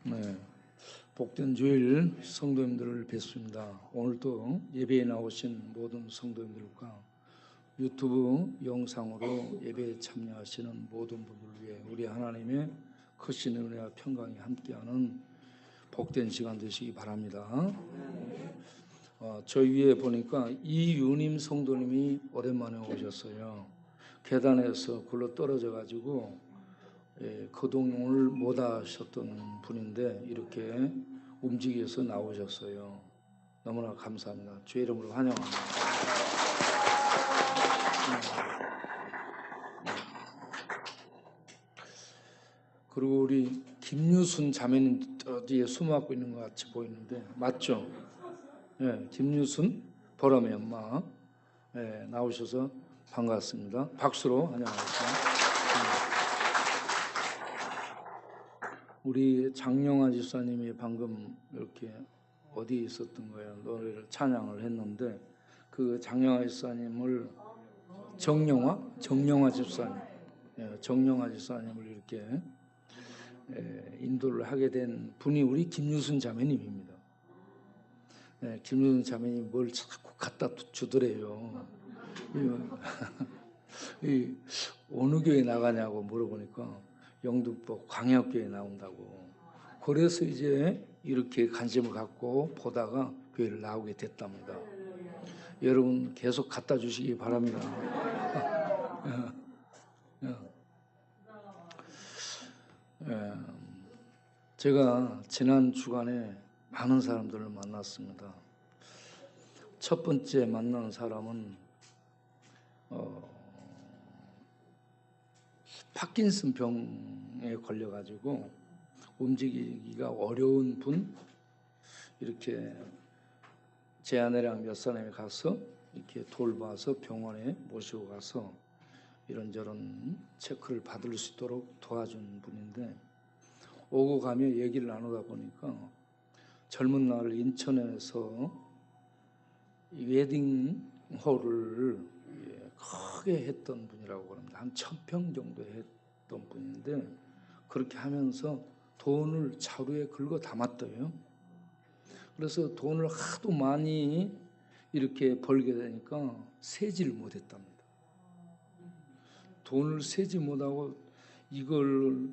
네, 복된 주일 성도님들을 뵙습니다. 오늘도 예배에 나오신 모든 성도님들과 유튜브 영상으로 예배에 참여하시는 모든 분들을 위해 우리 하나님의 크신 은혜와 평강이 함께하는 복된 시간 되시기 바랍니다. 저 위에 보니까 이유님 성도님이 오랜만에 오셨어요. 계단에서 굴러 떨어져 가지고 거동을 못 하셨던 분인데 이렇게 움직여서 나오셨어요. 너무나 감사합니다. 주의 이름으로 환영합니다. 그리고 우리 김유순 자매님 어디에 숨어갖고 있는 것 같이 보이는데 맞죠? 네, 김유순 보람의 엄마 나오셔서 반갑습니다. 박수로 환영하겠습니다. 우리 장영아 집사님이 방금 이렇게 어디에 있었던 거예요? 노래를 찬양을 했는데 그 장영아 집사님을 정영아 집사님, 정영아 집사님을 이렇게 인도를 하게 된 분이 우리 김유순 자매님입니다. 김유순 자매님이 뭘 자꾸 갖다 주더래요. 어느 교회 나가냐고 물어보니까 영등포 광역교회 나온다고. 그래서 이제 이렇게 관심을 갖고 보다가 교회를 나오게 됐답니다. 여러분 계속 갖다 주시기 바랍니다. 제가 지난 주간에 많은 사람들을 만났습니다. 첫 번째 만난 사람은 파킨슨 병에 걸려가지고 움직이기가 어려운 분, 이렇게 제 아내랑 몇 사람이 가서 이렇게 돌봐서 병원에 모시고 가서 이런저런 체크를 받을 수 있도록 도와준 분인데, 오고 가며 얘기를 나누다 보니까 젊은 날 인천에서 웨딩홀을 크게 했던 분이라고 합니다. 한 1000평 정도 했던 분인데 그렇게 하면서 돈을 자루에 긁어 담았대요. 그래서 돈을 하도 많이 이렇게 벌게 되니까 세지를 못했답니다. 돈을 세지 못하고 이걸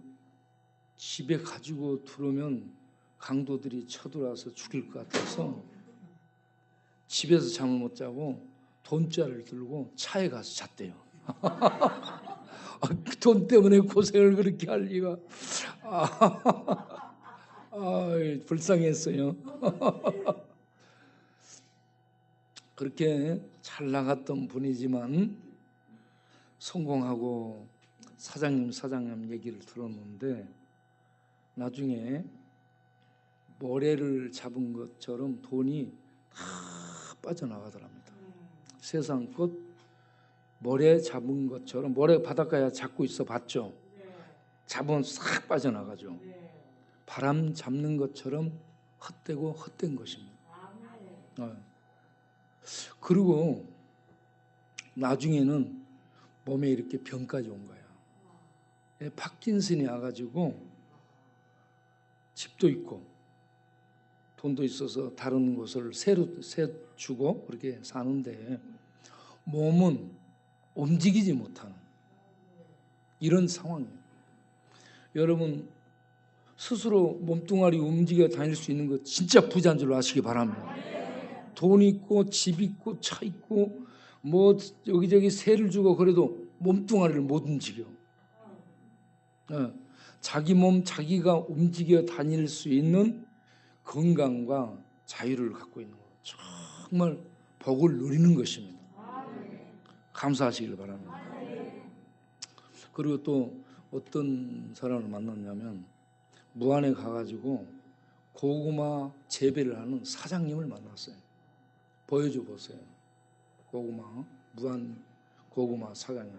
집에 가지고 들어오면 강도들이 쳐들어와서 죽일 것 같아서 집에서 잠을 못 자고 돈자를 들고 차에 가서 잤대요. 돈 때문에 고생을 그렇게 할 리가. 불쌍했어요. 그렇게 잘 나갔던 분이지만 성공하고 사장님 얘기를 들었는데 나중에 모래를 잡은 것처럼 돈이 다 빠져나가더랍니다. 세상 끝 모래 잡은 것처럼, 모래 바닷가에 잡고 있어 봤죠? 잡으면 싹 빠져나가죠. 바람 잡는 것처럼 헛되고 헛된 것입니다. 그리고 나중에는 몸에 이렇게 병까지 온 거예요. 파킨슨이 와가지고 집도 있고 돈도 있어서 다른 곳을 새로 주고 그렇게 사는데 몸은 움직이지 못하는 이런 상황이에요. 여러분 스스로 몸뚱아리 움직여 다닐 수 있는 거 진짜 부자인 줄 아시기 바랍니다. 돈 있고 집 있고 차 있고 뭐 여기저기 세를 주고 그래도 몸뚱아리를 못 움직여. 자기 몸 자기가 움직여 다닐 수 있는 건강과 자유를 갖고 있는 거 정말 복을 누리는 것입니다. 감사하시길 바랍니다. 그리고 또 어떤 사람을 만났냐면 무안에 가가지고 고구마 재배를 하는 사장님을 만났어요. 보여줘 보세요. 무안 고구마 사장님.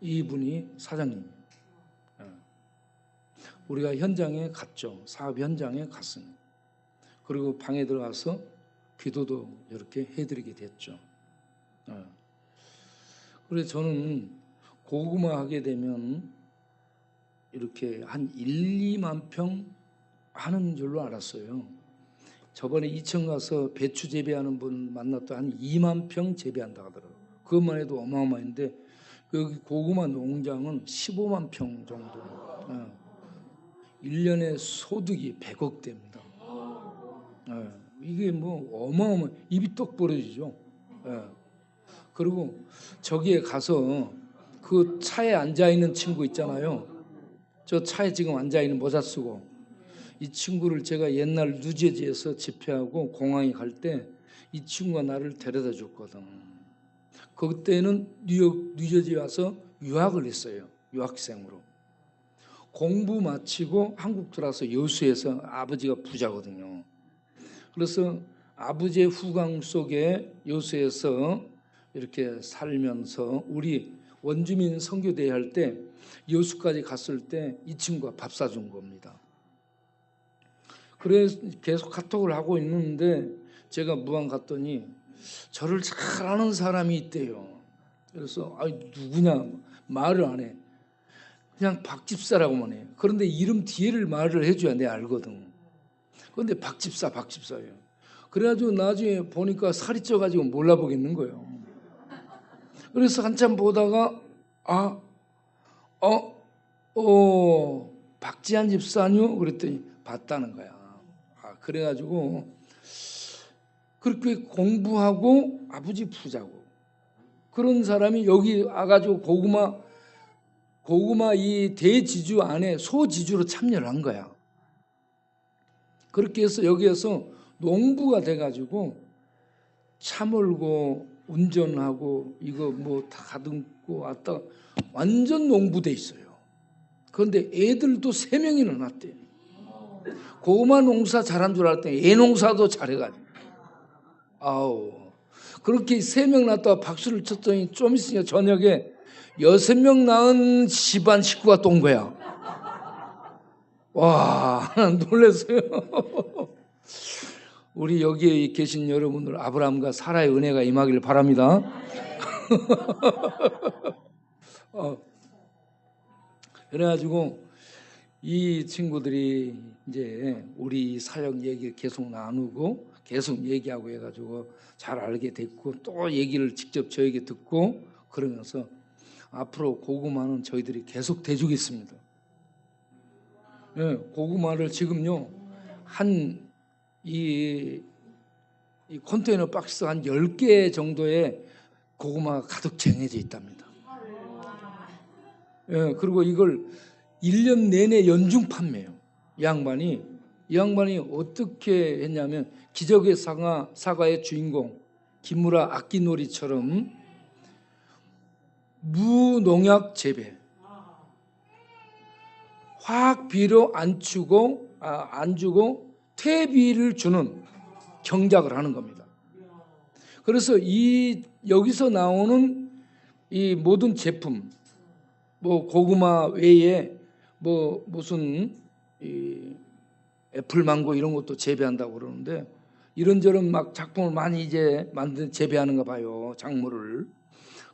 이분이 사장님이에요. 우리가 현장에 갔죠. 사업 현장에 갔습니다. 그리고 방에 들어가서 기도도 이렇게 해드리게 됐죠. 그래서 저는 고구마 하게 되면 이렇게 한 1, 2만 평 하는 줄로 알았어요. 저번에 이천 가서 배추 재배하는 분 만났더니 한 2만 평 재배한다 하더라고요. 그것만 해도 어마어마한데 여기 고구마 농장은 15만 평 정도. 1년에 소득이 100억 대입니다. 이게 뭐 어마어마, 입이 떡 벌어지죠. 그리고 저기에 가서 그 차에 앉아 있는 친구 있잖아요. 저 차에 지금 앉아 있는 모자 쓰고, 이 친구를 제가 옛날 뉴저지에서 집회하고 공항에 갈 때 이 친구가 나를 데려다 줬거든. 그때는 뉴저지 와서 유학을 했어요. 유학생으로. 공부 마치고 한국 들어와서 여수에서, 아버지가 부자거든요. 그래서 아버지의 후광 속에 여수에서 이렇게 살면서 우리 원주민 선교대회 할 때 여수까지 갔을 때 이 친구가 밥 사준 겁니다. 그래서 계속 카톡을 하고 있는데 제가 무안 갔더니 저를 잘 아는 사람이 있대요. 그래서 누구냐 말을 안 해. 그냥 박집사라고만 해. 그런데 이름 뒤에를 말을 해줘야 내가 알거든. 그런데 박집사예요. 그래가지고 나중에 보니까 살이 쪄가지고 몰라보겠는 거예요. 그래서 한참 보다가 박지한 집사요? 그랬더니 봤다는 거야. 그래가지고 그렇게 공부하고 아버지 부자고 그런 사람이 여기 와가지고 고구마 이 대지주 안에 소지주로 참여를 한 거야. 그렇게 해서 여기에서 농부가 돼가지고 차 몰고 운전하고 이거 뭐 다 가듬고 왔다 완전 농부 돼 있어요. 그런데 애들도 3명이나 낳았대. 고구마 농사 잘한 줄 알았더니 애 농사도 잘해가지고 그렇게 3명 낳았다가 박수를 쳤더니 좀 있으니까 저녁에 6명 낳은 집안 식구가 또 온 거야. 와, 놀랐어요. 우리 여기에 계신 여러분들 아브라함과 사라의 은혜가 임하기를 바랍니다. 그래가지고 이 친구들이 이제 우리 사역 얘기 계속 나누고 계속 얘기하고 해가지고 잘 알게 됐고 또 얘기를 직접 저에게 듣고 그러면서 앞으로 고구마는 저희들이 계속 대주겠습니다. 고구마를 지금요 이 컨테이너 박스 한 10개 정도의 고구마가 가득 쟁여져 있답니다. 그리고 이걸 1년 내내 연중 판매해요. 이 양반이 어떻게 했냐면 기적의 사과의 주인공 김무라 악기놀이처럼 무농약 재배, 화학 비료 안 주고 퇴비를 주는 경작을 하는 겁니다. 그래서 여기서 나오는 이 모든 제품, 뭐 고구마 외에 뭐 무슨 애플 망고 이런 것도 재배한다고 그러는데 이런저런 막 작품을 많이 이제 재배하는가 봐요, 작물을.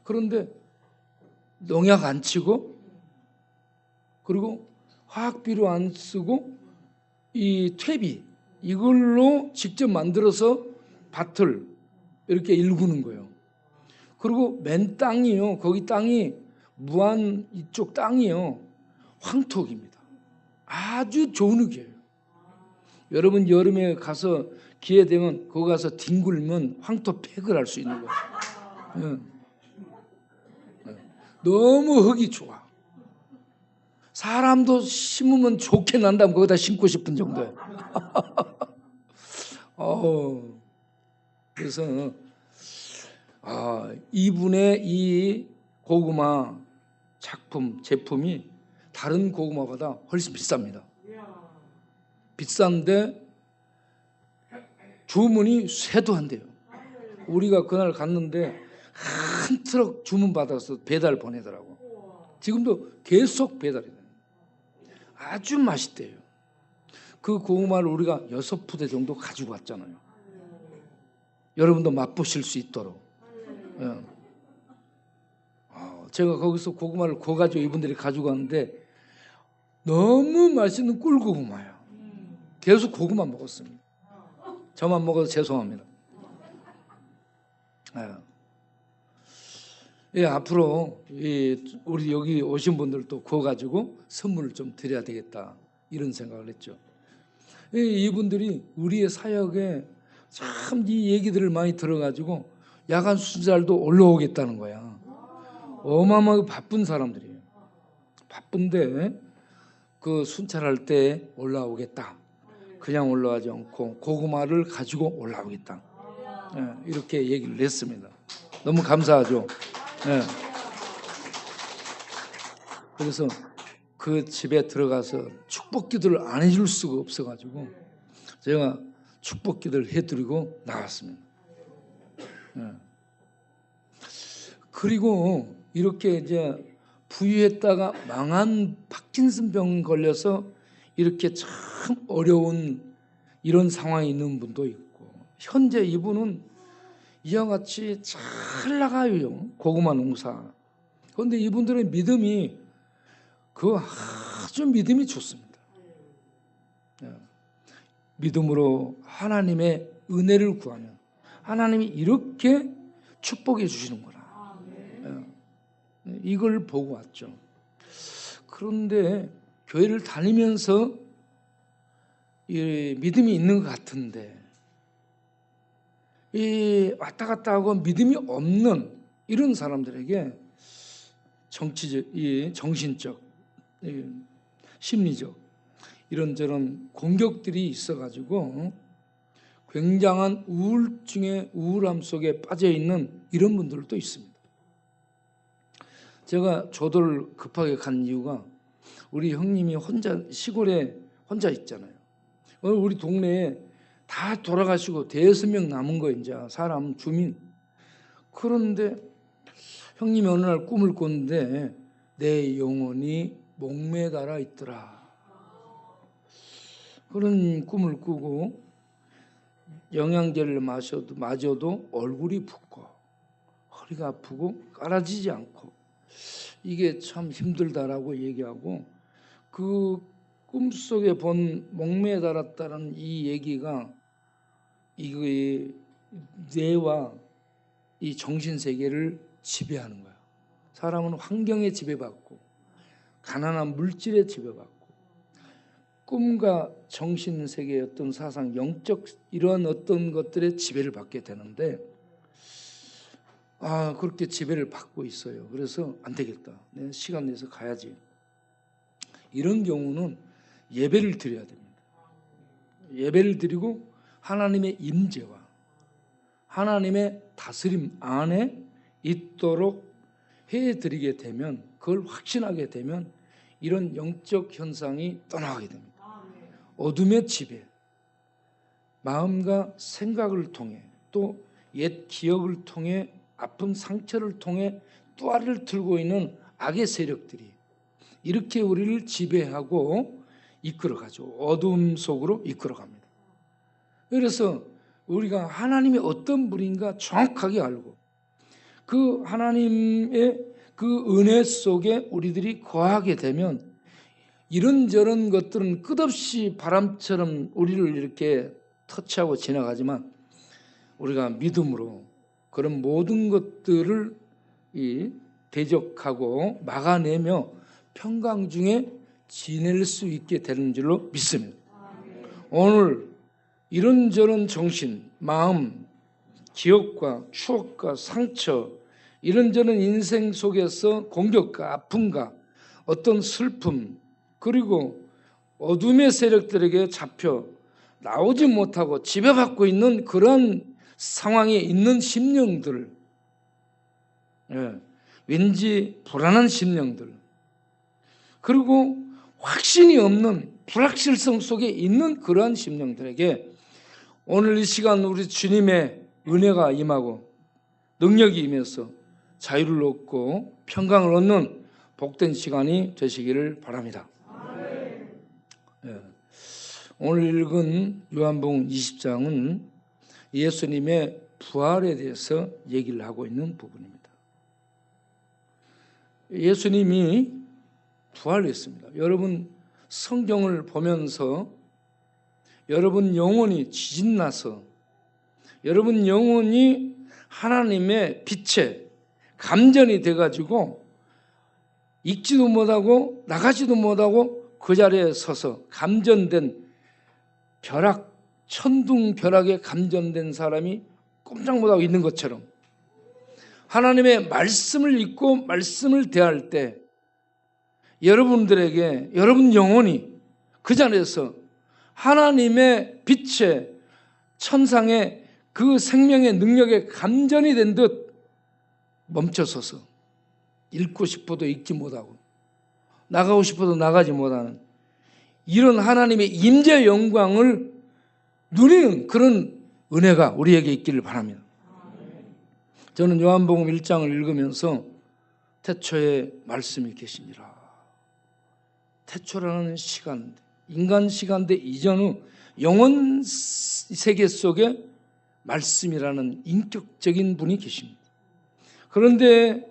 그런데 농약 안 치고 그리고 화학비료 안 쓰고 이 퇴비 이걸로 직접 만들어서 밭을 이렇게 일구는 거예요. 그리고 맨 땅이요, 거기 땅이 무안 이쪽 땅이요, 황토기입니다. 아주 좋은 흙이에요. 여러분 여름에 가서 기회 되면 거기 가서 뒹굴면 황토 팩을 할 수 있는 거예요. 너무 흙이 좋아. 사람도 심으면 좋게 난다면 거기다 심고 싶은 정도예요. 그래서 이분의 이 고구마 제품이 다른 고구마보다 훨씬 비쌉니다. 비싼데 주문이 쇠도 한대요. 우리가 그날 갔는데 한 트럭 주문 받아서 배달 보내더라고. 지금도 계속 배달이 돼요. 아주 맛있대요. 그 고구마를 우리가 6부대 정도 가지고 왔잖아요. 여러분도 맛보실 수 있도록. 제가 거기서 고구마를 구워가지고 이분들이 가지고 왔는데 너무 맛있는 꿀고구마예요. 계속 고구마 먹었습니다. 저만 먹어도 죄송합니다. 예, 앞으로 우리 여기 오신 분들도 구워가지고 선물을 좀 드려야 되겠다 이런 생각을 했죠. 이분들이 우리의 사역에 참 이 얘기들을 많이 들어가지고 야간 순찰도 올라오겠다는 거야. 어마어마하게 바쁜 사람들이에요. 바쁜데 그 순찰할 때 올라오겠다. 그냥 올라가지 않고 고구마를 가지고 올라오겠다. 이렇게 얘기를 했습니다. 너무 감사하죠. 그래서 그 집에 들어가서 축복 기도를 안 해줄 수가 없어가지고 제가 축복 기도를 해드리고 나왔습니다. 그리고 이렇게 이제 부유했다가 망한 파킨슨 병 걸려서 이렇게 참 어려운 이런 상황에 있는 분도 있고, 현재 이분은 이와 같이 잘 나가요. 고구마 농사. 그런데 이분들의 믿음이 아주 믿음이 좋습니다. 믿음으로 하나님의 은혜를 구하면 하나님이 이렇게 축복해 주시는구나. 이걸 보고 왔죠. 그런데 교회를 다니면서 이 믿음이 있는 것 같은데 이 왔다 갔다 하고 믿음이 없는 이런 사람들에게 정치적, 정신적, 심리적 이런저런 공격들이 있어가지고 굉장한 우울증의 우울함 속에 빠져 있는 이런 분들도 있습니다. 제가 조도를 급하게 간 이유가 우리 형님이 혼자 시골에 혼자 있잖아요. 우리 동네에 다 돌아가시고 5명 남은 거 이제 사람 주민. 그런데 형님이 어느 날 꿈을 꿨는데 내 영혼이 목매달아 있더라. 그런 꿈을 꾸고 영양제를 마셔도 얼굴이 붓고 허리가 아프고 깔아지지 않고 이게 참 힘들다라고 얘기하고 그 꿈속에 본 목매달았다는 이 얘기가 이거의 뇌와 이 정신세계를 지배하는 거야. 사람은 환경에 지배받고 가난한 물질에 지배받고 꿈과 정신세계의 어떤 사상, 영적 이러한 어떤 것들에 지배를 받게 되는데 그렇게 지배를 받고 있어요. 그래서 안 되겠다. 내가 시간 내서 가야지. 이런 경우는 예배를 드려야 됩니다. 예배를 드리고 하나님의 임재와 하나님의 다스림 안에 있도록 해드리게 되면, 그걸 확신하게 되면 이런 영적 현상이 떠나가게 됩니다. 어둠의 지배, 마음과 생각을 통해 또 옛 기억을 통해 아픈 상처를 통해 또아를 들고 있는 악의 세력들이 이렇게 우리를 지배하고 이끌어가죠. 어둠 속으로 이끌어갑니다. 그래서 우리가 하나님이 어떤 분인가 정확하게 알고 그 하나님의 그 은혜 속에 우리들이 거하게 되면 이런저런 것들은 끝없이 바람처럼 우리를 이렇게 터치하고 지나가지만 우리가 믿음으로 그런 모든 것들을 대적하고 막아내며 평강 중에 지낼 수 있게 되는 줄로 믿습니다. 오늘 이런저런 정신, 마음, 기억과 추억과 상처, 이런저런 인생 속에서 공격과 아픔과 어떤 슬픔, 그리고 어둠의 세력들에게 잡혀 나오지 못하고 지배받고 있는 그런 상황에 있는 심령들, 왠지 불안한 심령들, 그리고 확신이 없는 불확실성 속에 있는 그러한 심령들에게 오늘 이 시간 우리 주님의 은혜가 임하고 능력이 임해서 자유를 얻고 평강을 얻는 복된 시간이 되시기를 바랍니다. 오늘 읽은 요한복음 20장은 예수님의 부활에 대해서 얘기를 하고 있는 부분입니다. 예수님이 부활했습니다. 여러분 성경을 보면서 여러분 영혼이 지진나서 여러분 영혼이 하나님의 빛에 감전이 돼가지고 읽지도 못하고 나가지도 못하고 그 자리에 서서 감전된 벼락, 천둥 벼락에 감전된 사람이 꼼짝 못하고 있는 것처럼 하나님의 말씀을 읽고 말씀을 대할 때 여러분들에게 여러분 영혼이 그 자리에서 하나님의 빛에 천상의 그 생명의 능력에 감전이 된 듯 멈춰서서 읽고 싶어도 읽지 못하고 나가고 싶어도 나가지 못하는 이런 하나님의 임재 영광을 누리는 그런 은혜가 우리에게 있기를 바랍니다. 저는 요한복음 1장을 읽으면서 태초에 말씀이 계시니라. 태초라는 시간, 인간 시간대 이전의 영원 세계 속에 말씀이라는 인격적인 분이 계십니다. 그런데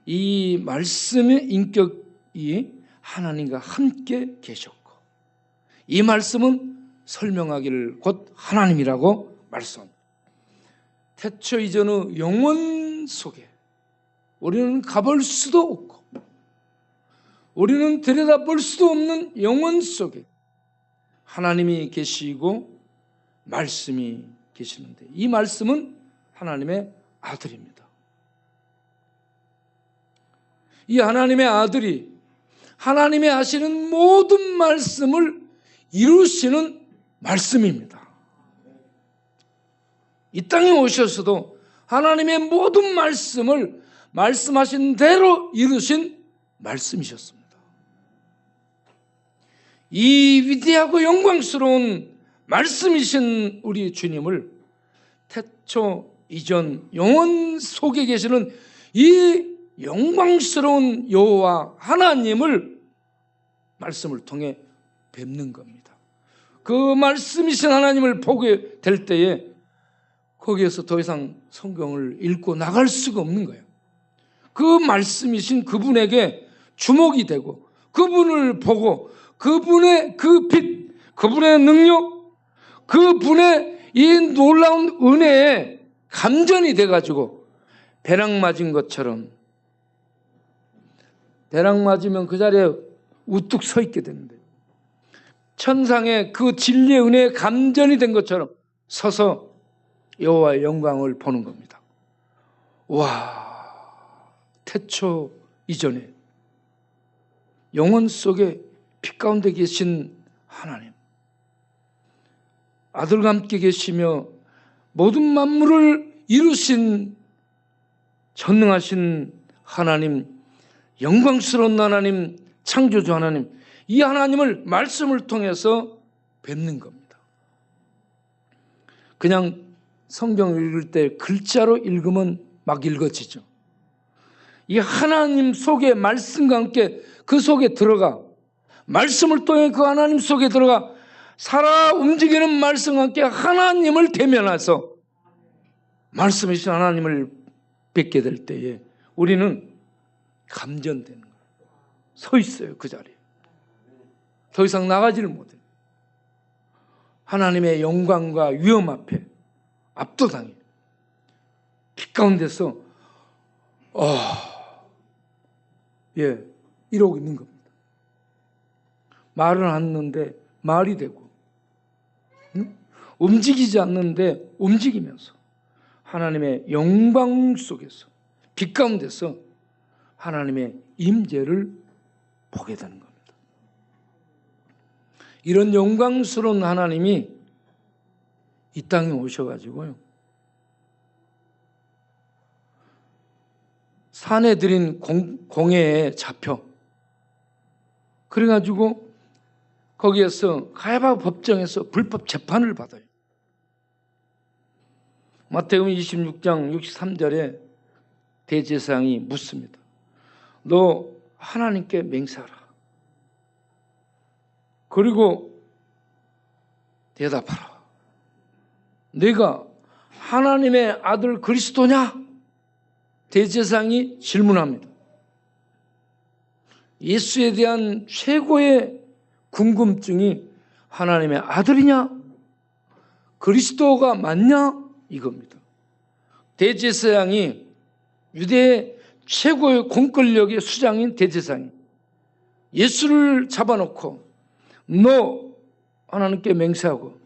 이 말씀의 인격이 하나님과 함께 계셨고 이 말씀은 설명하기를 곧 하나님이라고 말씀합니다. 태초 이전의 영원 속에 우리는 가볼 수도 없고 우리는 들여다볼 수도 없는 영원 속에 하나님이 계시고 말씀이 계시는데 이 말씀은 하나님의 아들입니다. 이 하나님의 아들이 하나님의 하시는 모든 말씀을 이루시는 말씀입니다. 이 땅에 오셔서도 하나님의 모든 말씀을 말씀하신 대로 이루신 말씀이셨습니다. 이 위대하고 영광스러운 말씀이신 우리 주님을 태초 이전 영원 속에 계시는 이 영광스러운 여호와 하나님을 말씀을 통해 뵙는 겁니다. 그 말씀이신 하나님을 보게 될 때에 거기에서 더 이상 성경을 읽고 나갈 수가 없는 거예요. 그 말씀이신 그분에게 주목이 되고 그분을 보고 그분의 그 빛, 그분의 능력, 그분의 이 놀라운 은혜에 감전이 돼가지고 배락 맞은 것처럼 배락 맞으면 그 자리에 우뚝 서 있게 되는데 천상의 그 진리의 은혜에 감전이 된 것처럼 서서 여호와의 영광을 보는 겁니다. 와, 태초 이전에 영원 속에 빛 가운데 계신 하나님, 아들과 함께 계시며 모든 만물을 이루신 전능하신 하나님, 영광스러운 하나님, 창조주 하나님, 이 하나님을 말씀을 통해서 뵙는 겁니다. 그냥 성경을 읽을 때 글자로 읽으면 막 읽어지죠. 이 하나님 속에 말씀과 함께 그 속에 들어가 말씀을 통해 그 하나님 속에 들어가 살아 움직이는 말씀과 함께 하나님을 대면해서 말씀이신 하나님을 뵙게 될 때에 우리는 감전되는 거예요. 서 있어요. 그 자리에. 더 이상 나가지를 못해요. 하나님의 영광과 위엄 앞에 압도당해요. 빛 가운데서 이러고 있는 겁니다. 말은 않는데 말이 되고 움직이지 않는데 움직이면서 하나님의 영광 속에서 빛 가운데서 하나님의 임재를 보게 되는 겁니다. 이런 영광스러운 하나님이 이 땅에 오셔가지고요, 산에 들인 공회에 잡혀 그래가지고 거기에서 가야바 법정에서 불법 재판을 받아요. 마태복음 26장 63절에 대제사장이 묻습니다. 너 하나님께 맹세하라. 그리고 대답하라. 네가 하나님의 아들 그리스도냐? 대제사장이 질문합니다. 예수에 대한 최고의 궁금증이 하나님의 아들이냐? 그리스도가 맞냐? 이겁니다. 대제사장이 유대의 최고의 공권력의 수장인 대제사장이 예수를 잡아놓고 너 하나님께 맹세하고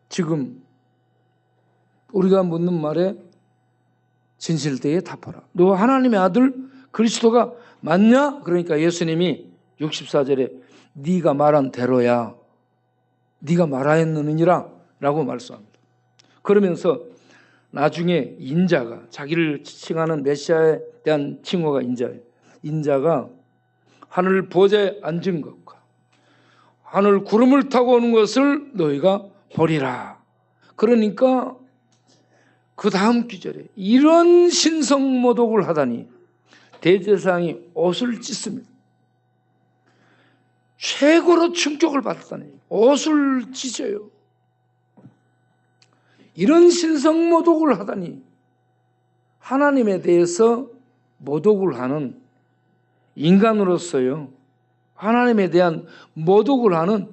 지금 우리가 묻는 말에 진실되게 답하라. 너 하나님의 아들 그리스도가 맞냐? 그러니까 예수님이 64절에 네가 말한 대로야. 네가 말하였느니라 라고 말씀합니다. 그러면서 나중에 인자가 자기를 칭하는 메시아에 대한 칭호가 인자예요. 인자가 하늘 보좌에 앉은 것과 하늘 구름을 타고 오는 것을 너희가 보리라. 그러니까 그 다음 구절에 이런 신성모독을 하다니 대제사장이 옷을 찢습니다. 최고로 충격을 받았다니 옷을 찢어요. 이런 신성모독을 하다니 하나님에 대해서 모독을 하는 인간으로서요, 하나님에 대한 모독을 하는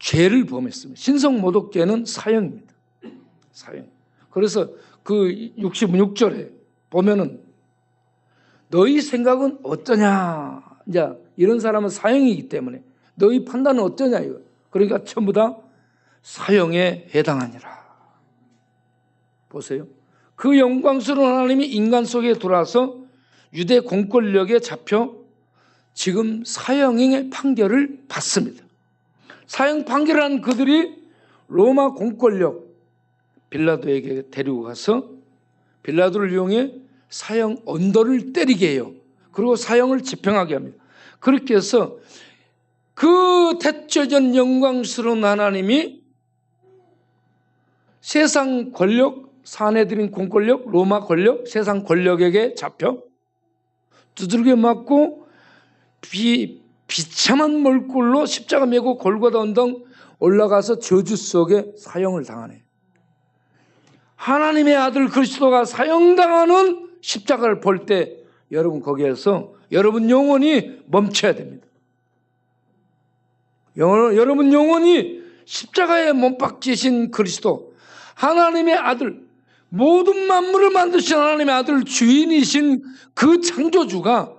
죄를 범했습니다. 신성모독죄는 사형입니다. 사형. 그래서 그 66절에 보면은 너희 생각은 어떠냐? 이제 이런 사람은 사형이기 때문에 너희 판단은 어떠냐 이거. 그러니까 전부 다 사형에 해당하니라. 보세요. 그 영광스러운 하나님이 인간 속에 들어와서 유대 공권력에 잡혀 지금 사형의 판결을 받습니다. 사형 판결을 한 그들이 로마 공권력 빌라도에게 데리고 가서 빌라도를 이용해 사형 언도를 때리게 해요. 그리고 사형을 집행하게 합니다. 그렇게 해서 그 태초전 영광스러운 하나님이 세상 권력, 사내들인 공권력, 로마 권력, 세상 권력에게 잡혀 두들겨 맞고 비참한 몰골로 십자가 메고 골고다 언덕 올라가서 저주 속에 사형을 당하네. 하나님의 아들 그리스도가 사형당하는 십자가를 볼 때 여러분 거기에서 여러분 영혼이 멈춰야 됩니다. 여러분 영혼이 십자가에 못 박히신 그리스도 하나님의 아들 모든 만물을 만드신 하나님의 아들 주인이신 그 창조주가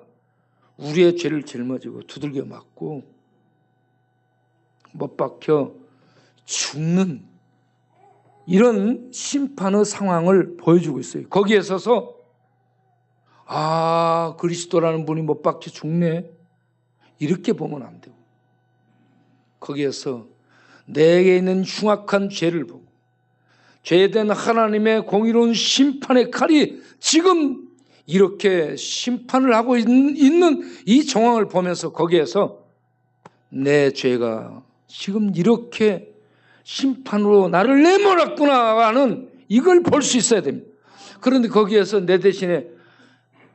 우리의 죄를 짊어지고 두들겨 맞고 못 박혀 죽는 이런 심판의 상황을 보여주고 있어요. 거기에 서서 아 그리스도라는 분이 못 박혀 죽네 이렇게 보면 안 되고 거기에서 내게 있는 흉악한 죄를 보고 죄된 하나님의 공의로운 심판의 칼이 지금 이렇게 심판을 하고 있는 이 정황을 보면서 거기에서 내 죄가 지금 이렇게 심판으로 나를 내몰았구나 하는 이걸 볼 수 있어야 됩니다. 그런데 거기에서 내 대신에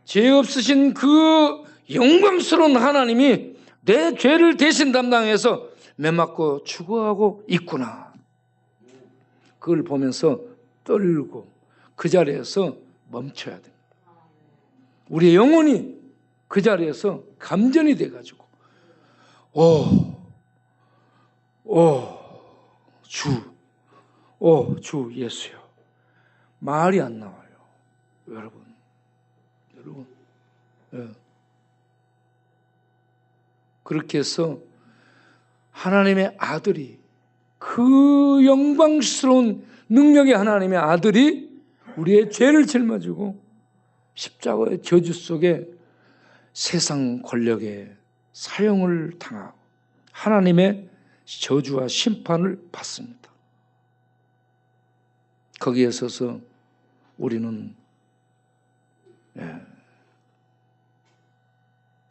죄 없으신 그 영광스러운 하나님이 내 죄를 대신 담당해서 매맞고 추구하고 있구나. 그걸 보면서 떨고 그 자리에서 멈춰야 됩니다. 우리의 영혼이 그 자리에서 감전이 돼가지고 주 예수요. 말이 안 나와요. 여러분. 예. 그렇게 해서 하나님의 아들이 그 영광스러운 능력의 하나님의 아들이 우리의 죄를 짊어지고 십자가의 저주 속에 세상 권력의 사형을 당하고 하나님의 저주와 심판을 받습니다. 거기에 서서 우리는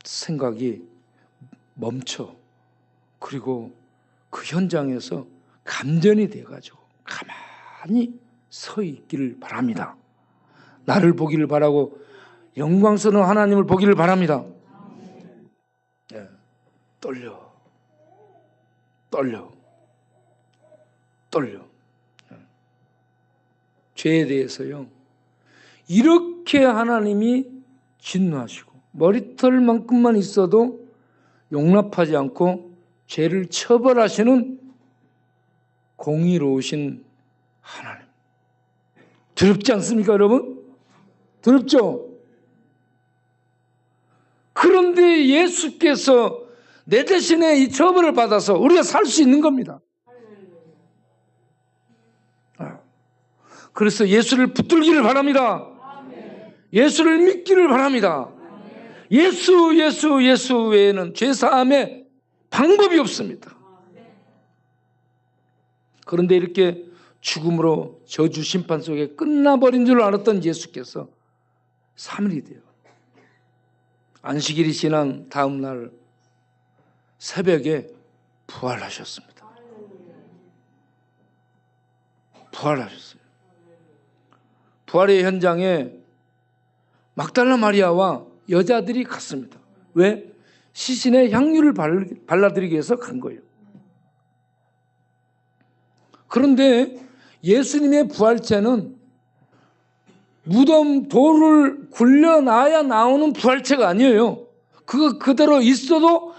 생각이 멈춰 그리고 그 현장에서 감전이 돼가지고 가만히 서 있기를 바랍니다. 나를 보기를 바라고 영광스러운 하나님을 보기를 바랍니다. 떨려. 죄에 대해서요. 이렇게 하나님이 진노하시고 머리털만큼만 있어도 용납하지 않고 죄를 처벌하시는 공의로우신 하나님. 두렵지 않습니까, 여러분? 두렵죠? 그런데 예수께서 내 대신에 이 처벌을 받아서 우리가 살 수 있는 겁니다. 그래서 예수를 붙들기를 바랍니다. 예수를 믿기를 바랍니다. 예수 외에는 죄사함의 방법이 없습니다. 그런데 이렇게 죽음으로 저주 심판 속에 끝나버린 줄 알았던 예수께서 3일이 돼요. 안식일이 지난 다음 날 새벽에 부활하셨습니다. 부활하셨어요. 부활의 현장에 막달라 마리아와 여자들이 갔습니다. 왜? 시신에 향유를 발라드리기 위해서 간 거예요. 그런데 예수님의 부활체는 무덤 돌을 굴려놔야 나오는 부활체가 아니에요. 그거 그대로 있어도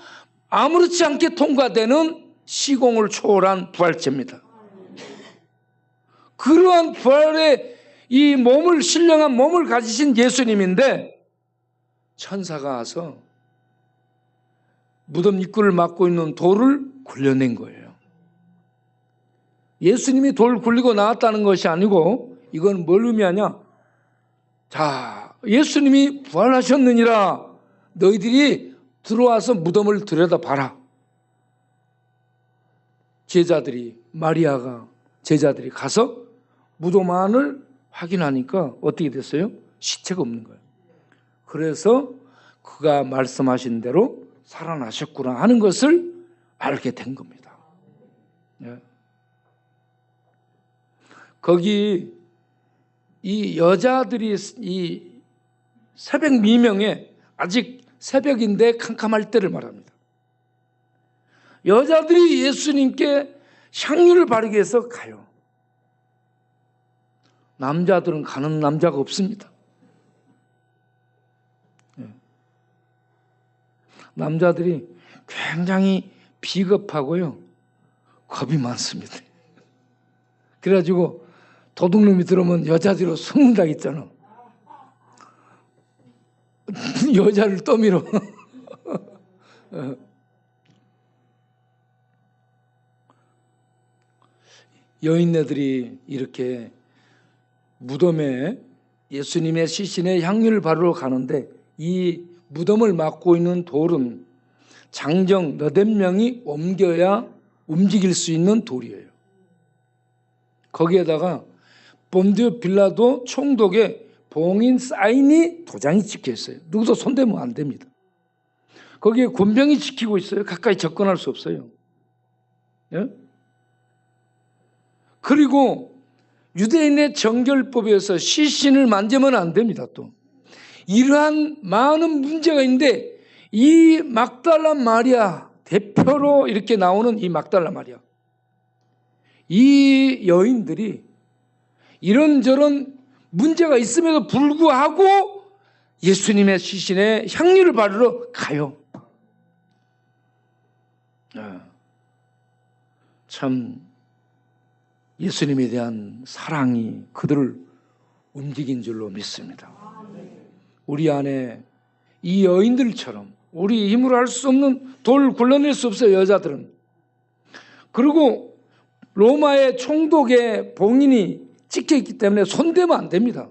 아무렇지 않게 통과되는 시공을 초월한 부활체입니다. 그러한 부활의 이 몸을, 신령한 몸을 가지신 예수님인데 천사가 와서 무덤 입구를 막고 있는 돌을 굴려낸 거예요. 예수님이 돌 굴리고 나왔다는 것이 아니고 이건 뭘 의미하냐? 자, 예수님이 부활하셨느니라 너희들이 들어와서 무덤을 들여다봐라. 제자들이 가서 무덤 안을 확인하니까 어떻게 됐어요? 시체가 없는 거예요. 그래서 그가 말씀하신 대로 살아나셨구나 하는 것을 알게 된 겁니다. 거기 이 여자들이 이 새벽 미명에 아직 새벽인데 캄캄할 때를 말합니다. 여자들이 예수님께 향유를 바르기 위해서 가요. 남자들은 가는 남자가 없습니다. 남자들이 굉장히 비겁하고요. 겁이 많습니다. 그래가지고 도둑놈이 들어오면 여자들로 숨는다 했잖아. 여자를 떠밀어. 여인네들이 이렇게 무덤에 예수님의 시신에 향유를 바르러 가는데 이 무덤을 막고 있는 돌은 장정 너댓 명이 옮겨야 움직일 수 있는 돌이에요. 거기에다가 본디오 빌라도 총독의 봉인 사인이 도장이 찍혀 있어요. 누구도 손대면 안 됩니다. 거기에 군병이 지키고 있어요. 가까이 접근할 수 없어요. 예? 그리고 유대인의 정결법에서 시신을 만지면 안 됩니다. 또 이러한 많은 문제가 있는데 이 막달라 마리아, 대표로 이렇게 나오는 이 막달라 마리아, 이 여인들이 이런저런 문제가 있음에도 불구하고 예수님의 시신에 향유를 바르러 가요. 참 예수님에 대한 사랑이 그들을 움직인 줄로 믿습니다. 우리 안에 이 여인들처럼 우리 힘으로 할 수 없는 돌 굴러낼 수 없어요. 여자들은. 그리고 로마의 총독의 봉인이 찍혀있기 때문에 손대면 안 됩니다.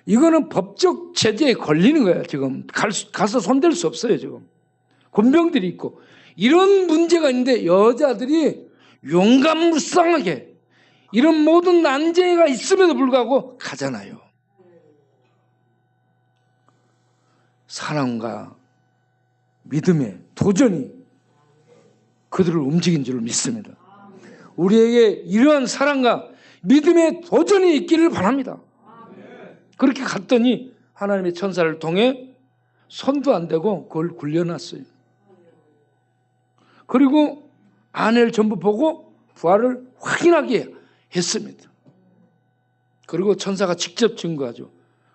이거는 법적 제재에 걸리는 거예요. 지금 가서 손댈 수 없어요. 지금 군병들이 있고 이런 문제가 있는데 여자들이 용감무쌍하게 이런 모든 난제가 있음에도 불구하고 가잖아요. 사랑과 믿음의 도전이 그들을 움직인 줄 믿습니다. 우리에게 이러한 사랑과 믿음의 도전이 있기를 바랍니다. 그렇게 갔더니 하나님의 천사를 통해 손도 안 대고 그걸 굴려놨어요. 그리고 아내를 전부 보고 부활을 확인하게 했습니다. 그리고 천사가 직접 증거하죠.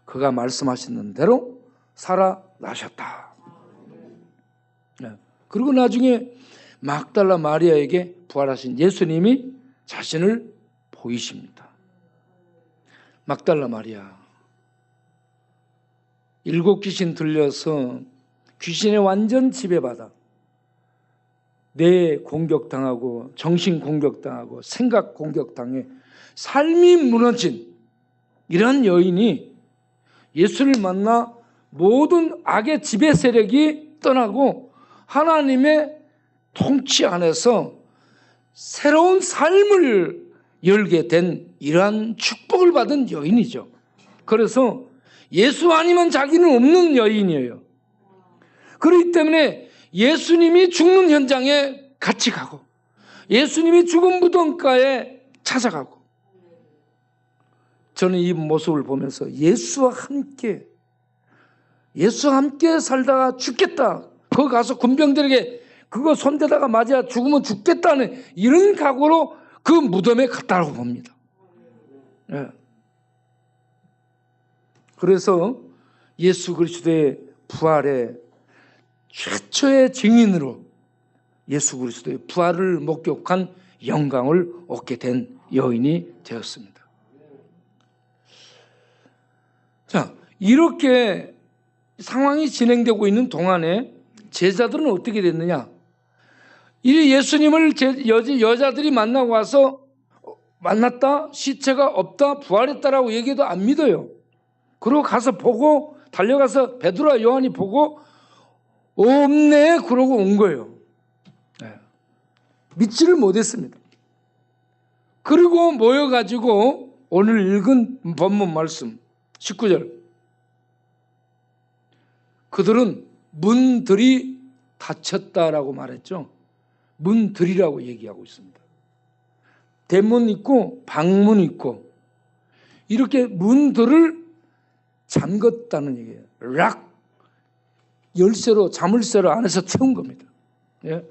그가 말씀하시는 대로 살아나셨다. 그리고 나중에 막달라 마리아에게 부활하신 예수님이 자신을 보이십니다. 막달라 마리아, 7 귀신 들려서 귀신에 완전 지배받아 뇌 공격당하고 정신 공격당하고 생각 공격당해 삶이 무너진 이런 여인이 예수를 만나 모든 악의 지배 세력이 떠나고 하나님의 통치 안에서 새로운 삶을 열게 된 이러한 축복을 받은 여인이죠. 그래서 예수 아니면 자기는 없는 여인이에요. 그렇기 때문에 예수님이 죽는 현장에 같이 가고 예수님이 죽은 무덤가에 찾아가고, 저는 이 모습을 보면서 예수와 함께 살다가 죽겠다, 거기 가서 군병들에게 그거 손대다가 맞아 죽으면 죽겠다는 이런 각오로 그 무덤에 갔다고 봅니다. 네. 그래서 예수 그리스도의 부활의 최초의 증인으로 예수 그리스도의 부활을 목격한 영광을 얻게 된 여인이 되었습니다. 자, 이렇게 상황이 진행되고 있는 동안에 제자들은 어떻게 됐느냐? 이 예수님을 여자들이 만나고 와서 만났다, 시체가 없다, 부활했다라고 얘기해도 안 믿어요. 그리고 가서 보고, 달려가서 베드로와 요한이 보고 없네 그러고 온 거예요. 네. 믿지를 못했습니다. 그리고 모여가지고 오늘 읽은 본문 말씀 19절, 그들은 문들이 닫혔다라고 말했죠. 문들이라고 얘기하고 있습니다. 대문 있고 방문 있고 이렇게 문들을 잠갔다는 얘기예요. 열쇠로, 자물쇠로 안에서 채운 겁니다. 예?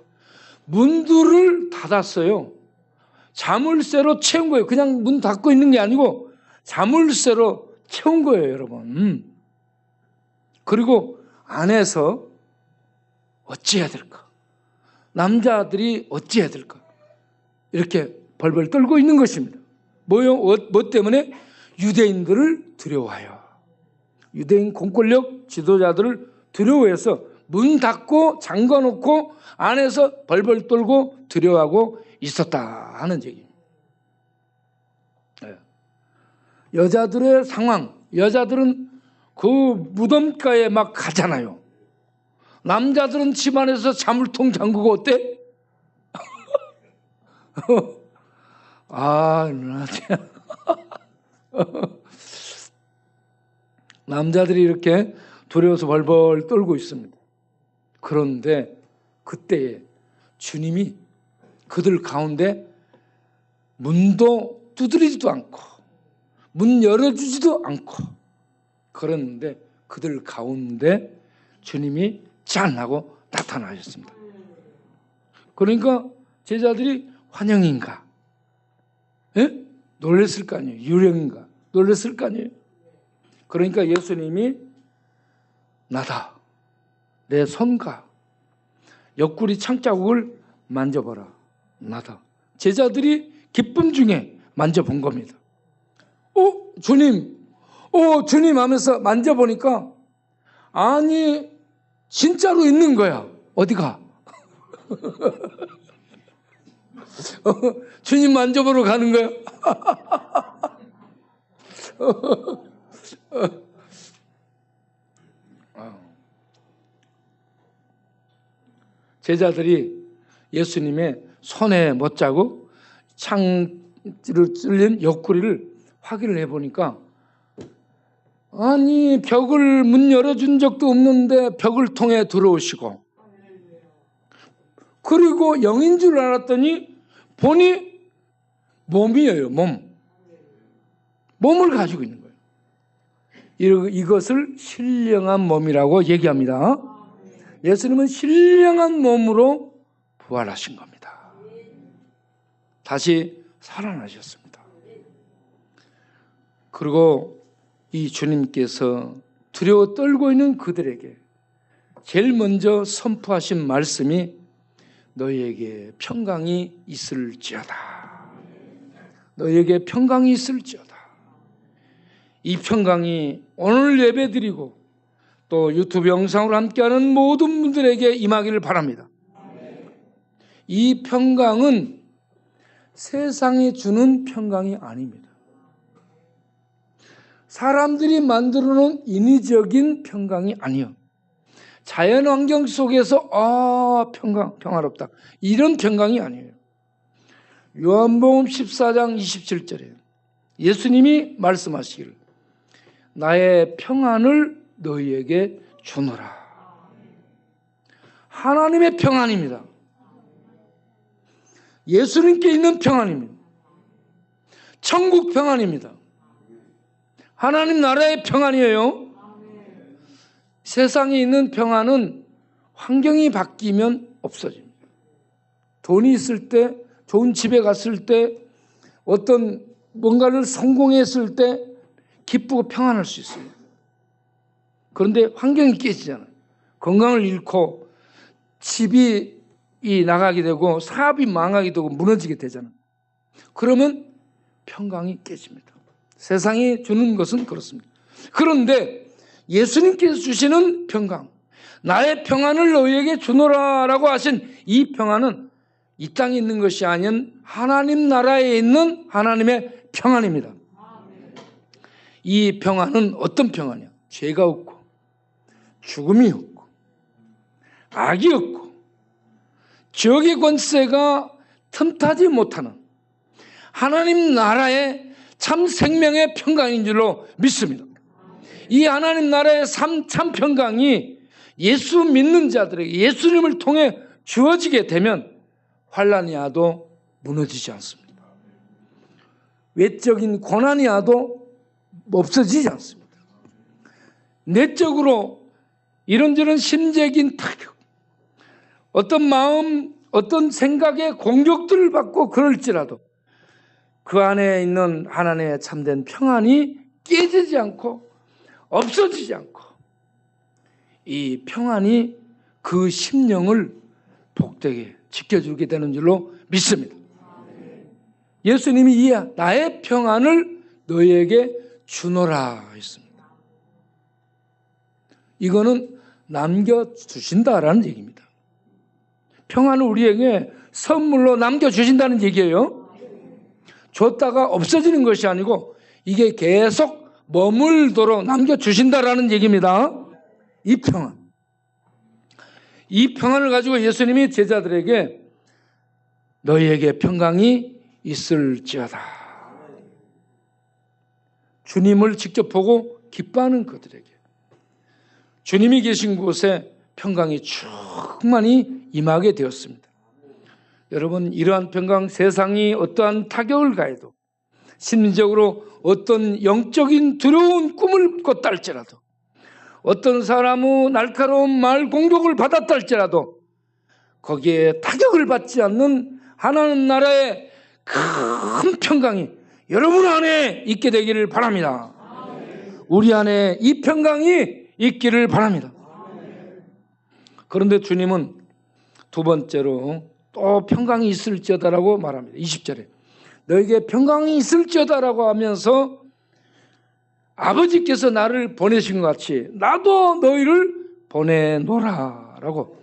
문들을 닫았어요. 자물쇠로 채운 거예요. 그냥 문 닫고 있는 게 아니고 자물쇠로 채운 거예요, 여러분. 그리고 안에서 어찌해야 될까? 남자들이 어찌해야 될까? 이렇게 벌벌 떨고 있는 것입니다. 뭐요? 뭐 때문에? 유대인들을 두려워하여. 유대인 공권력 지도자들을 두려워해서 문 닫고 잠가놓고 안에서 벌벌 떨고 두려워하고 있었다 하는 얘기입니다. 여자들의 상황, 여자들은 그 무덤가에 막 가잖아요. 남자들은 집안에서 자물통 잠그고 어때? 남자들이 이렇게 두려워서 벌벌 떨고 있습니다. 그런데 그때에 주님이 그들 가운데 문도 두드리지도 않고 문 열어주지도 않고 그랬는데 그들 가운데 주님이 짠 하고 나타나셨습니다. 그러니까 제자들이 환영인가? 예? 놀랬을 거 아니에요. 유령인가? 놀랬을 거 아니에요. 그러니까 예수님이 나다. 내 손과 옆구리 창자국을 만져봐라. 나다. 제자들이 기쁨 중에 만져본 겁니다. 주님 하면서 만져보니까 아니 진짜로 있는 거야. 어디가? 주님 만져보러 가는 거야. 제자들이 예수님의 손에 못자국, 창으로 찔린 옆구리를 확인을 해보니까 아니 벽을 문 열어준 적도 없는데 벽을 통해 들어오시고, 그리고 영인 줄 알았더니 보니 몸이에요. 몸을 가지고 있는 거예요. 이것을 신령한 몸이라고 얘기합니다. 예수님은 신령한 몸으로 부활하신 겁니다. 다시 살아나셨습니다. 그리고 이 주님께서 두려워 떨고 있는 그들에게 제일 먼저 선포하신 말씀이 너희에게 평강이 있을지어다. 너희에게 평강이 있을지어다. 이 평강이 오늘 예배드리고 또 유튜브 영상으로 함께하는 모든 분들에게 임하기를 바랍니다. 이 평강은 세상이 주는 평강이 아닙니다. 사람들이 만들어 놓은 인위적인 평강이 아니요. 자연환경 속에서 평화롭다. 이런 평강이 아니에요. 요한복음 14장 27절에 예수님이 말씀하시기를 나의 평안을 너희에게 주노라. 하나님의 평안입니다. 예수님께 있는 평안입니다. 천국 평안입니다. 하나님 나라의 평안이에요. 세상에 있는 평안은 환경이 바뀌면 없어집니다. 돈이 있을 때, 좋은 집에 갔을 때, 어떤 뭔가를 성공했을 때 기쁘고 평안할 수 있어요. 그런데 환경이 깨지잖아요. 건강을 잃고 집이 나가게 되고 사업이 망하게 되고 무너지게 되잖아요. 그러면 평강이 깨집니다. 세상이 주는 것은 그렇습니다. 그런데 예수님께서 주시는 평강, 나의 평안을 너희에게 주노라라고 하신 이 평안은 이 땅에 있는 것이 아닌 하나님 나라에 있는 하나님의 평안입니다. 이 평안은 어떤 평안이야? 죄가 없고 죽음이 없고 악이 없고 지옥의 권세가 틈타지 못하는 하나님 나라의 참 생명의 평강인 줄로 믿습니다. 이 하나님 나라의 참 평강이 예수 믿는 자들에게 예수님을 통해 주어지게 되면 환난이 와도 무너지지 않습니다. 외적인 고난이 와도 없어지지 않습니다. 내적으로 이런저런 심적인 타격, 어떤 마음, 어떤 생각의 공격들을 받고 그럴지라도 그 안에 있는 하나님의 참된 평안이 깨지지 않고 없어지지 않고 이 평안이 그 심령을 복되게 지켜주게 되는 줄로 믿습니다. 예수님이 나의 평안을 너희에게 주노라 했습니다. 이거는 남겨주신다라는 얘기입니다. 평안을 우리에게 선물로 남겨주신다는 얘기예요. 줬다가 없어지는 것이 아니고 이게 계속 머물도록 남겨주신다라는 얘기입니다. 이 평안. 이 평안을 가지고 예수님이 제자들에게 너희에게 평강이 있을지어다. 주님을 직접 보고 기뻐하는 그들에게 주님이 계신 곳에 평강이 충만히 임하게 되었습니다. 여러분, 이러한 평강, 세상이 어떠한 타격을 가해도 심리적으로 어떤 영적인 두려운 꿈을 꿨다 할지라도 어떤 사람의 날카로운 말 공격을 받았다 할지라도 거기에 타격을 받지 않는 하나님 나라의 큰 평강이 여러분 안에 있게 되기를 바랍니다. 우리 안에 이 평강이 있기를 바랍니다. 그런데 주님은 두 번째로 또 평강이 있을지어다라고 말합니다. 20절에 너에게 평강이 있을지어다라고 하면서 아버지께서 나를 보내신 것 같이 나도 너희를 보내노라라고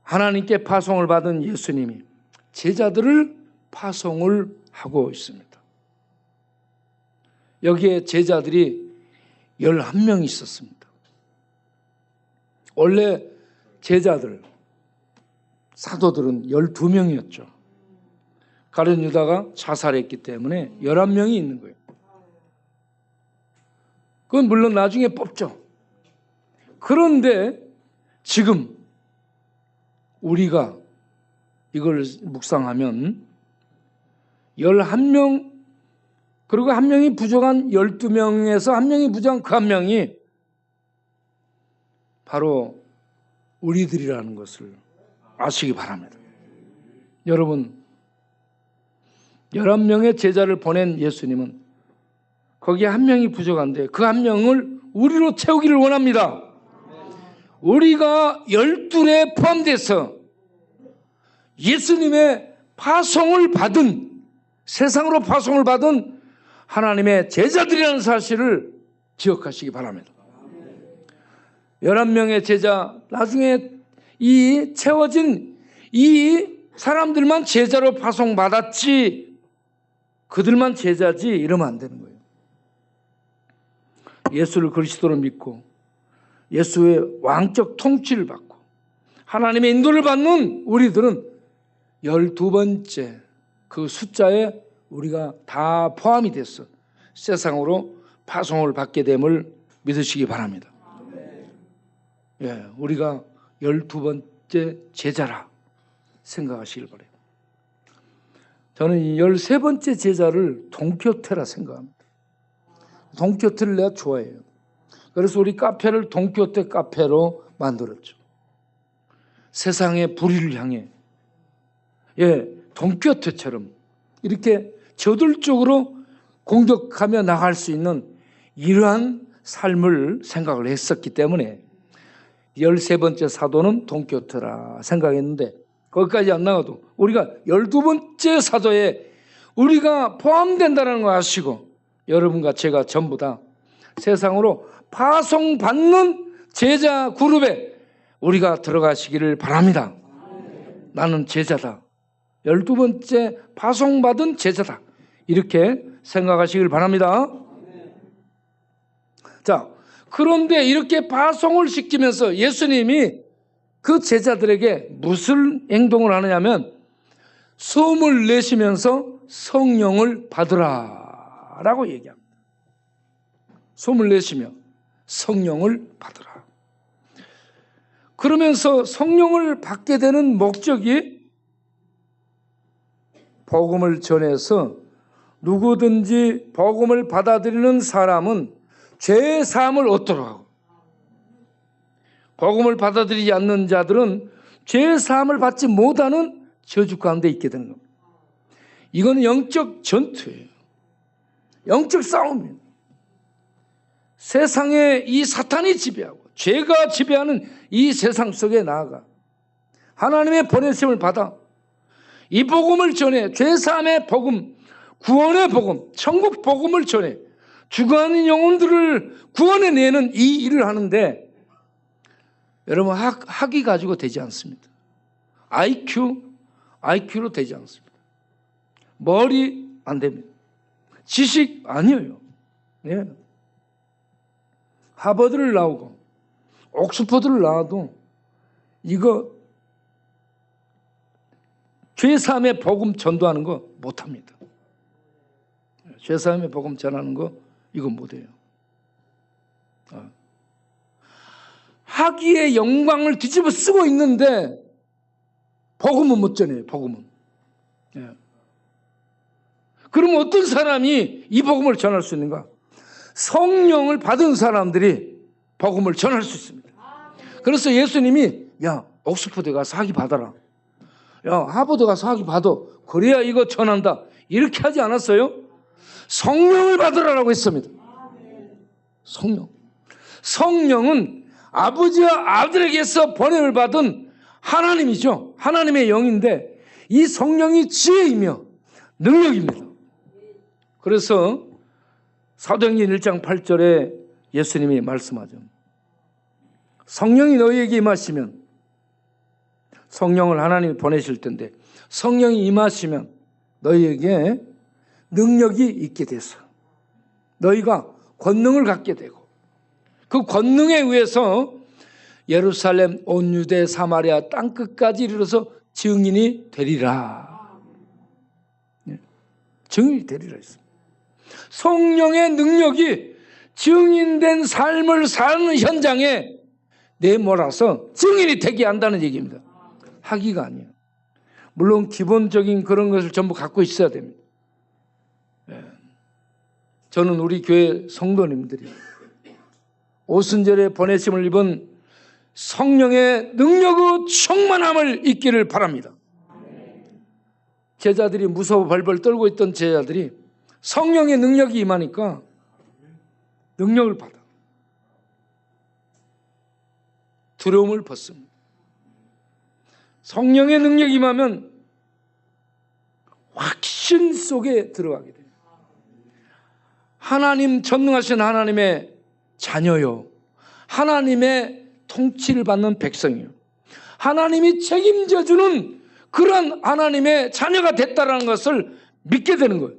하나님께 파송을 받은 예수님이 제자들을 파송을 하고 있습니다. 여기에 제자들이 11명이 있었습니다. 원래 제자들, 사도들은 12명이었죠. 가룟 유다가 자살했기 때문에 11명이 있는 거예요. 그건 물론 나중에 뽑죠. 그런데 지금 우리가 이걸 묵상하면 11명, 그리고 한 명이 부족한 12명에서 한 명이 부족한 그 한 명이 바로 우리들이라는 것을 아시기 바랍니다. 여러분, 11명의 제자를 보낸 예수님은 거기에 한 명이 부족한데 그 한 명을 우리로 채우기를 원합니다. 우리가 12에 포함돼서 예수님의 파송을 받은, 세상으로 파송을 받은 하나님의 제자들이라는 사실을 기억하시기 바랍니다. 11명의 제자, 나중에 이 채워진 이 사람들만 제자로 파송받았지, 그들만 제자지, 이러면 안 되는 거예요. 예수를 그리스도로 믿고 예수의 왕적 통치를 받고 하나님의 인도를 받는 우리들은 12번째 그 숫자에 우리가 다 포함이 돼서 세상으로 파송을 받게 됨을 믿으시기 바랍니다. 예, 우리가 12번째 제자라 생각하시길 바랍니다. 저는 이 13번째 제자를 돈키호테라 생각합니다. 돈키호테를 내가 좋아해요. 그래서 우리 카페를 돈키호테 카페로 만들었죠. 세상의 불의를 향해, 예, 돈키호테처럼 이렇게 저돌적으로 공격하며 나갈 수 있는 이러한 삶을 생각을 했었기 때문에 13번째 사도는 돈키호테라 생각했는데, 거기까지 안 나가도 우리가 12번째 사도에 우리가 포함된다는 걸 아시고 여러분과 제가 전부 다 세상으로 파송받는 제자 그룹에 우리가 들어가시기를 바랍니다. 나는 제자다, 12번째 파송받은 제자다, 이렇게 생각하시길 바랍니다. 자, 그런데 이렇게 파송을 시키면서 예수님이 그 제자들에게 무슨 행동을 하느냐면 소문을 내시면서 성령을 받으라 라고 얘기합니다. 소문을 내시며 성령을 받으라. 그러면서 성령을 받게 되는 목적이 복음을 전해서 누구든지 복음을 받아들이는 사람은 죄 사함을 얻도록 하고, 복음을 받아들이지 않는 자들은 죄 사함을 받지 못하는 저주 가운데 있게 되는 겁니다. 이건 영적 전투예요. 영적 싸움이에요. 세상에 이 사탄이 지배하고 죄가 지배하는 이 세상 속에 나아가 하나님의 보내심을 받아 이 복음을 전해, 죄 사함의 복음, 구원의 복음, 천국 복음을 전해 죽어가는 영혼들을 구원해내는 이 일을 하는데, 여러분 학위 가지고 되지 않습니다. IQ로 되지 않습니다. 머리 안 됩니다. 지식 아니에요. 네. 하버드를 나오고 옥스퍼드를 나와도 이거 죄사함의 복음 전도하는 거 못합니다. 죄사함의 복음 전하는 거 이거 못해요. 학위의 영광을 뒤집어 쓰고 있는데 복음은 못 전해요. 복음은. 예. 그럼 어떤 사람이 이 복음을 전할 수 있는가? 성령을 받은 사람들이 복음을 전할 수 있습니다. 그래서 예수님이 야, 옥스퍼드 가서 학위 받아라, 야, 하버드 가서 학위 받아, 그래야 이거 전한다, 이렇게 하지 않았어요? 성령을 받으라라고 했습니다. 성령은 아버지와 아들에게서 보냄을 받은 하나님이죠. 하나님의 영인데 이 성령이 지혜이며 능력입니다. 그래서 사도행전 1장 8절에 예수님이 말씀하죠. 성령이 너희에게 임하시면, 성령을 하나님이 보내실 텐데 성령이 임하시면 너희에게 능력이 있게 돼서 너희가 권능을 갖게 되고, 그 권능에 의해서 예루살렘, 온 유대, 사마리아 땅끝까지 이르러서 증인이 되리라. 증인이 되리라 했습니다. 성령의 능력이 증인된 삶을 사는 현장에 내몰아서 증인이 되게 한다는 얘기입니다. 학위가 아니에요. 물론 기본적인 그런 것을 전부 갖고 있어야 됩니다. 저는 우리 교회 성도님들이 오순절에 보내심을 입은 성령의 능력의 충만함을 잊기를 바랍니다. 제자들이 무서워 벌벌 떨고 있던 제자들이 성령의 능력이 임하니까 능력을 받아. 두려움을 벗습니다. 성령의 능력이 임하면 확신 속에 들어가게 돼요. 하나님, 전능하신 하나님의 자녀요, 하나님의 통치를 받는 백성이요, 하나님이 책임져주는 그런 하나님의 자녀가 됐다는 것을 믿게 되는 거예요.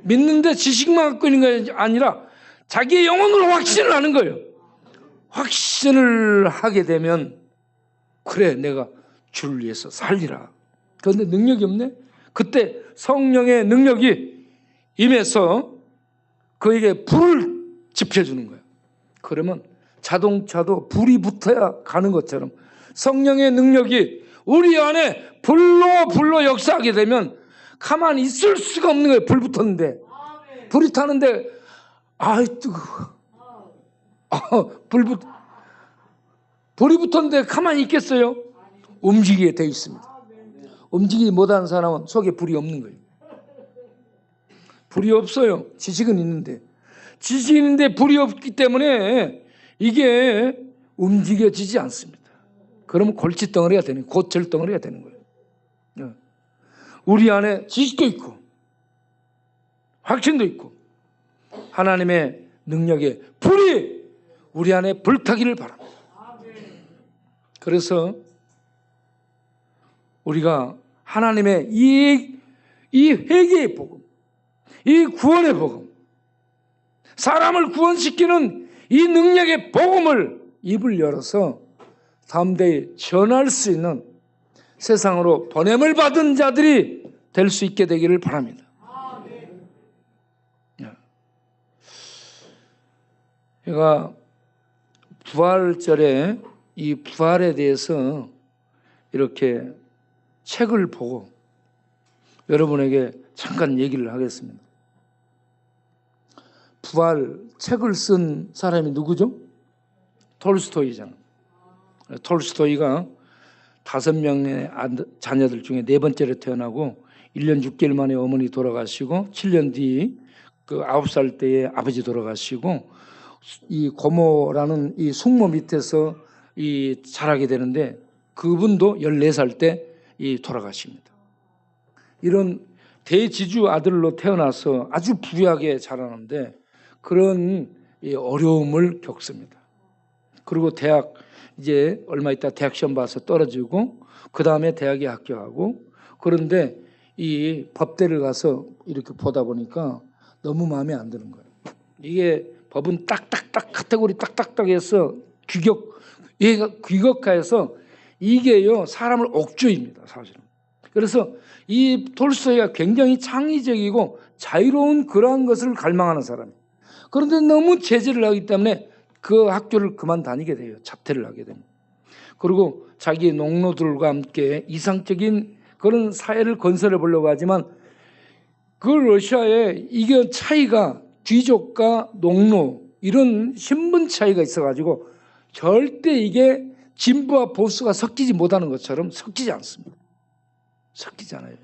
믿는데 지식만 갖고 있는 게 아니라 자기의 영혼으로 확신을 하는 거예요. 확신을 하게 되면 그래, 내가 주를 위해서 살리라. 그런데 능력이 없네. 그때 성령의 능력이 임해서 그에게 불을 지펴주는 거예요. 그러면 자동차도 불이 붙어야 가는 것처럼 성령의 능력이 우리 안에 불로 역사하게 되면 가만히 있을 수가 없는 거예요. 불 붙었는데, 불이 타는데 아이 뜨거워. 불이 붙었는데 가만히 있겠어요? 움직이게 돼 있습니다. 움직이지 못하는 사람은 속에 불이 없는 거예요. 불이 없어요. 지식은 있는데. 지식이 있는데 불이 없기 때문에 이게 움직여지지 않습니다. 그러면 골칫덩어리가 되는, 고철덩어리가 되는 거예요. 우리 안에 지식도 있고 확신도 있고 하나님의 능력의 불이 우리 안에 불타기를 바랍니다. 그래서 우리가 하나님의 이 회개의 복음, 이 구원의 복음, 사람을 구원시키는 이 능력의 복음을 입을 열어서 다음 대에 전할 수 있는 세상으로 보냄을 받은 자들이 될 수 있게 되기를 바랍니다. 제가 부활절에 이 부활에 대해서 이렇게 책을 보고 여러분에게 잠깐 얘기를 하겠습니다. 부활 책을 쓴 사람이 누구죠? 톨스토이잖아요. 톨스토이가 5명의 자녀들 중에 4번째로 태어나고 1년 6개월 만에 어머니 돌아가시고 7년 뒤 그 9살 때에 아버지 돌아가시고 이 고모라는 이 숙모 밑에서 이 자라게 되는데 그분도 14살 때 이 돌아가십니다. 이런 대지주 아들로 태어나서 아주 부유하게 자라는데 그런 어려움을 겪습니다. 그리고 대학 이제 얼마 있다 대학 시험 봐서 떨어지고 그 다음에 대학에 합격하고 그런데 이 법대를 가서 이렇게 보다 보니까 너무 마음에 안 드는 거예요. 이게 법은 딱딱딱 카테고리 딱딱딱해서 귀격화해서 이게요 사람을 옥죄입니다 사실은. 그래서 이 톨스토이가 굉장히 창의적이고 자유로운 그러한 것을 갈망하는 사람이에요. 그런데 너무 제재를 하기 때문에 그 학교를 그만 다니게 돼요. 자퇴를 하게 됩니다. 그리고 자기 농노들과 함께 이상적인 그런 사회를 건설해 보려고 하지만 그 러시아에 이게 차이가 귀족과 농노 이런 신분 차이가 있어가지고 절대 이게 진보와 보수가 섞이지 못하는 것처럼 섞이지 않습니다. 섞이지 않아요.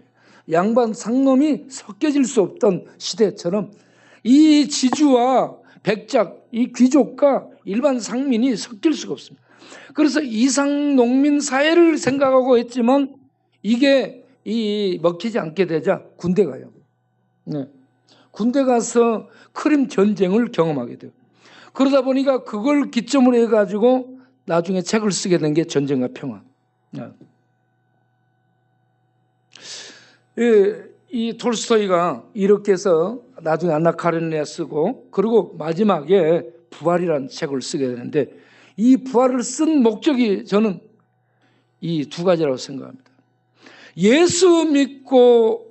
양반 상놈이 섞여질 수 없던 시대처럼 이 지주와 백작, 이 귀족과 일반 상민이 섞일 수가 없습니다. 그래서 이상 농민 사회를 생각하고 했지만 이게 먹히지 않게 되자 군대 가요. 네. 군대 가서 크림 전쟁을 경험하게 돼요. 그러다 보니까 그걸 기점으로 해가지고 나중에 책을 쓰게 된 게 전쟁과 평화. 네. 이 톨스토이가 이렇게 해서 나중에 안나 카레니나 쓰고 그리고 마지막에 부활이라는 책을 쓰게 되는데 이 부활을 쓴 목적이 저는 이 2가지라고 생각합니다. 예수 믿고